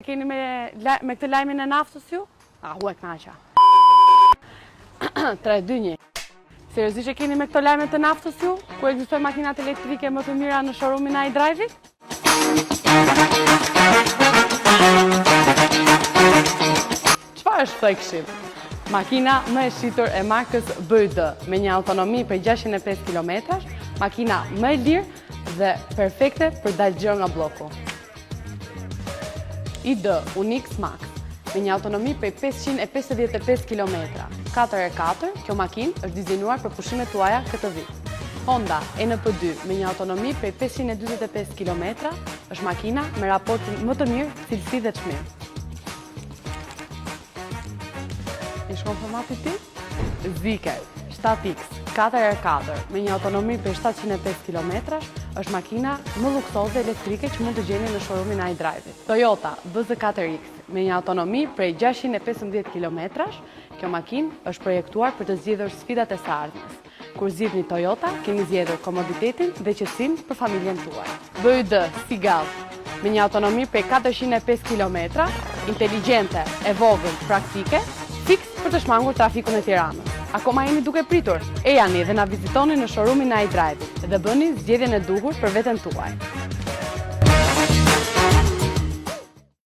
Keni me këtë lajmin e naftës ju? Huaj knaqa. 3, 2, 1. Seriozisht e keni me këto lajme të naftës ju? Ku ekzistojnë makinat elektrike më të mira në showroomin e iDrive-it? Çfarë është këtë këshill? Makina më e shitur e markës BYD me një autonomi për 605 km, makina më e lirë dhe perfekte për dalë gjë nga bloku. ID Unix Max me një autonomi për 555 km, 4x4, kjo makinë është dizajnuar për pushimet tuaja këtë vit. Honda NP2 me një autonomi për 545 km, është makina me raportin më të mirë cilësi dhe çmim. I shkon formati ti? Zeekr 7X 4x4 me një autonomi për 705 km, është makina më luksoze elektrike që mund të gjeni në showroomin e iDrive-it. Toyota BZ4X me një autonomi prej 615 km, kjo makinë është projektuar për të zgjedhur sfidat e së ardhmes. Kur zgjidhni Toyota, keni zgjedhur komoditetin dhe qetësinë për familjen tuaj. BYD Seagull me një autonomi prej 405 km, inteligjente, e vogël, praktike, fiks për të shmangur trafikun e Tiranës. Akoma jeni duke pritur? E jani dhe na vizitoni në showroomin e iDrive-it dhe bëni zgjedhjen e duhur për veten tuaj.